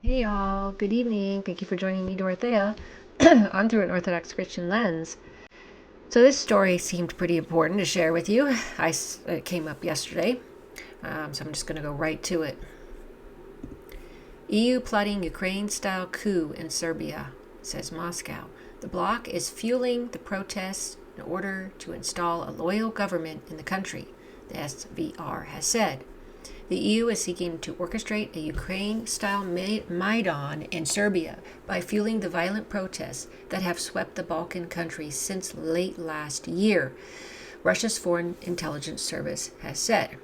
Hey y'all, good evening. Thank you for joining me, Dorothea, on Through an Orthodox Christian Lens. So, this story seemed pretty important to share with you. It came up yesterday, so I'm just going to go right to it. EU plotting Ukraine-style coup in Serbia, says Moscow. The bloc is fueling the protests in order to install a loyal government in the country, the SVR has said. The EU is seeking to orchestrate a Ukraine-style Maidan in Serbia by fueling the violent protests that have swept the Balkan countries since late last year, Russia's Foreign Intelligence Service has said.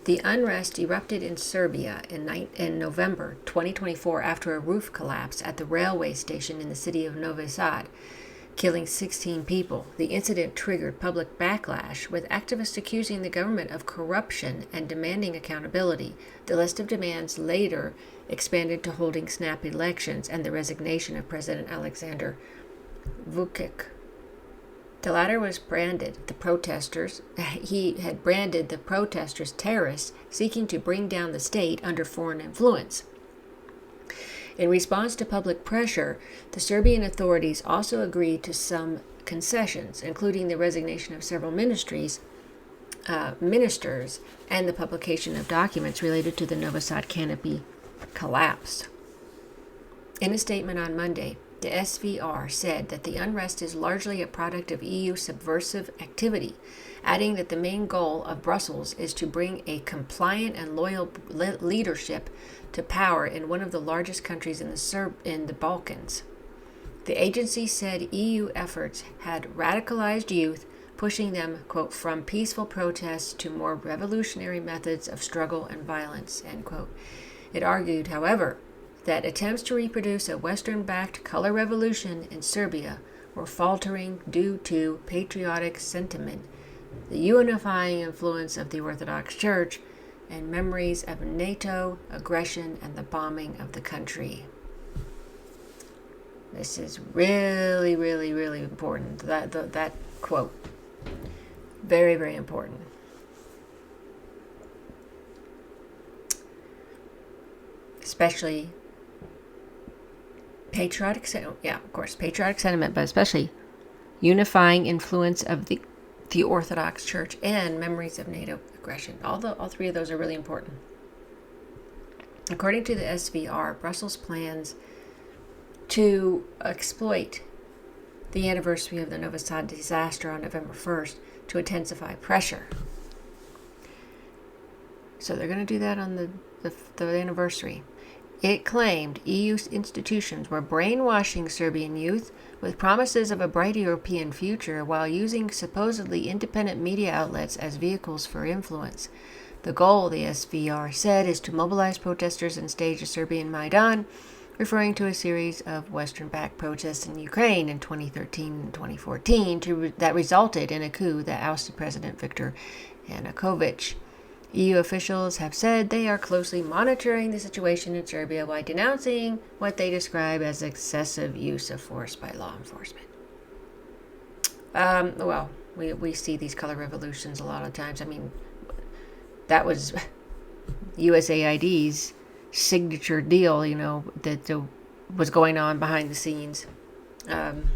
The unrest erupted in Serbia in November 2024 after a roof collapsed at the railway station in the city of Novi Sad, killing 16 people. The incident triggered public backlash, with activists accusing the government of corruption and demanding accountability. The list of demands later expanded to holding snap elections and the resignation of President Alexander Vučić. The latter was he had branded the protesters terrorists seeking to bring down the state under foreign influence. In response to public pressure, the Serbian authorities also agreed to some concessions, including the resignation of several ministers and the publication of documents related to the Novi Sad canopy collapse. In a statement on Monday, the SVR said that the unrest is largely a product of EU subversive activity, adding that the main goal of Brussels is to bring a compliant and loyal leadership to power in one of the largest countries in the Balkans. The agency said EU efforts had radicalized youth, pushing them, quote, from peaceful protests to more revolutionary methods of struggle and violence, end quote. It argued, however, that attempts to reproduce a Western-backed color revolution in Serbia were faltering due to patriotic sentiment, the unifying influence of the Orthodox Church, and memories of NATO aggression and the bombing of the country. This is really, really, really important. That quote. Very, very important. Especially patriotic sentiment, but especially unifying influence of the Orthodox Church and memories of NATO aggression. All three of those are really important. According to the SVR, Brussels plans to exploit the anniversary of the Novi Sad disaster on November 1st to intensify pressure. So they're going to do that on the anniversary. It claimed EU institutions were brainwashing Serbian youth with promises of a bright European future while using supposedly independent media outlets as vehicles for influence. The goal, the SVR said, is to mobilize protesters and stage a Serbian Maidan, referring to a series of Western-backed protests in Ukraine in 2013 and 2014 that resulted in a coup that ousted President Viktor Yanukovych. EU officials have said they are closely monitoring the situation in Serbia while denouncing what they describe as excessive use of force by law enforcement. We see these color revolutions a lot of times. I mean, that was USAID's signature deal, that was going on behind the scenes in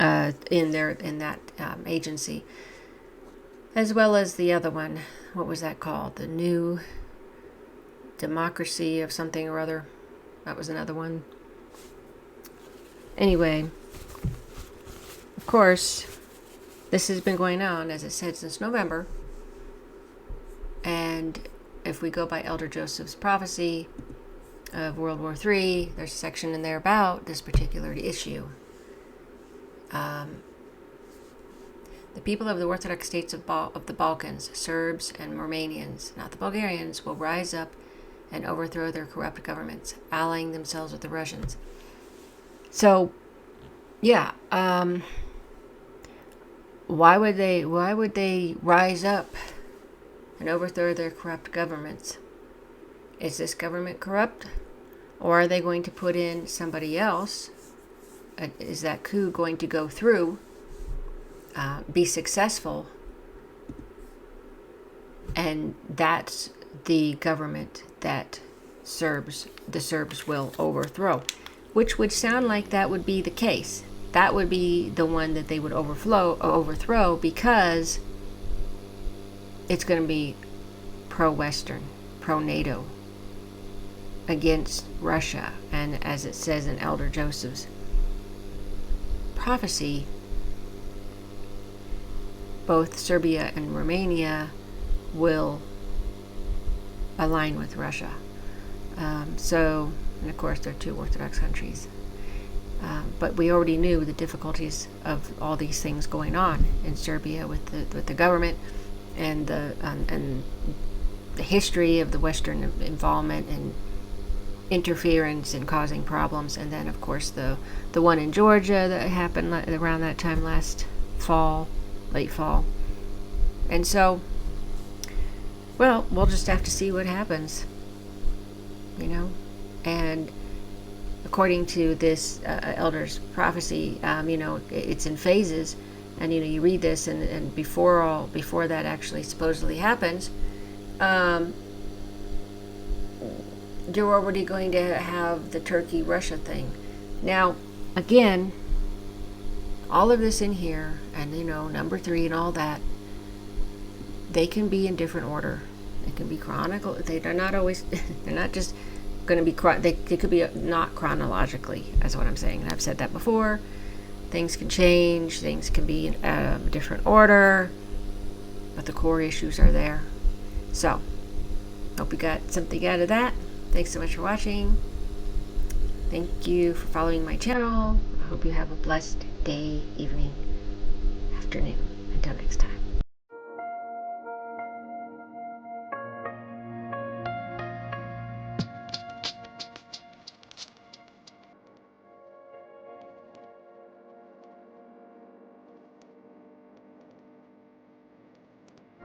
that agency. As well as the other one, what was that called? The New Democracy of something or other. That was another one. Anyway, of course, this has been going on, as I said, since November. And if we go by Elder Joseph's prophecy of World War III, there's a section in there about this particular issue. The people of the Orthodox states of the Balkans, Serbs and Romanians, not the Bulgarians, will rise up and overthrow their corrupt governments, allying themselves with the Russians. So, yeah, why would they rise up and overthrow their corrupt governments? Is this government corrupt? Or are they going to put in somebody else? Is that coup going to go through? Be successful, and that's the government that the Serbs will overthrow, which would sound like that would be the case. That would be the one that they would overthrow, because it's going to be pro-Western, pro-NATO, against Russia. And as it says in Elder Joseph's prophecy, both Serbia and Romania will align with Russia. And of course, they're two Orthodox countries. But we already knew the difficulties of all these things going on in Serbia with the government, and the history of the Western involvement and interference and causing problems. And then, of course, the one in Georgia that happened around that time last fall, late fall. And so, well, we'll just have to see what happens, and according to this elder's prophecy, it's in phases. And you read this, and before that actually supposedly happens, you're already going to have the Turkey-Russia thing. Now, again, all of this in here, and number 3 and all that, they can be in different order. They can be chronicle. They're not always. They're not just going to be. They could be not chronologically. That's what I'm saying. And I've said that before. Things can change. Things can be in a different order, but the core issues are there. So, hope you got something out of that. Thanks so much for watching. Thank you for following my channel. I hope you have a blessed day, evening, afternoon. Until next time.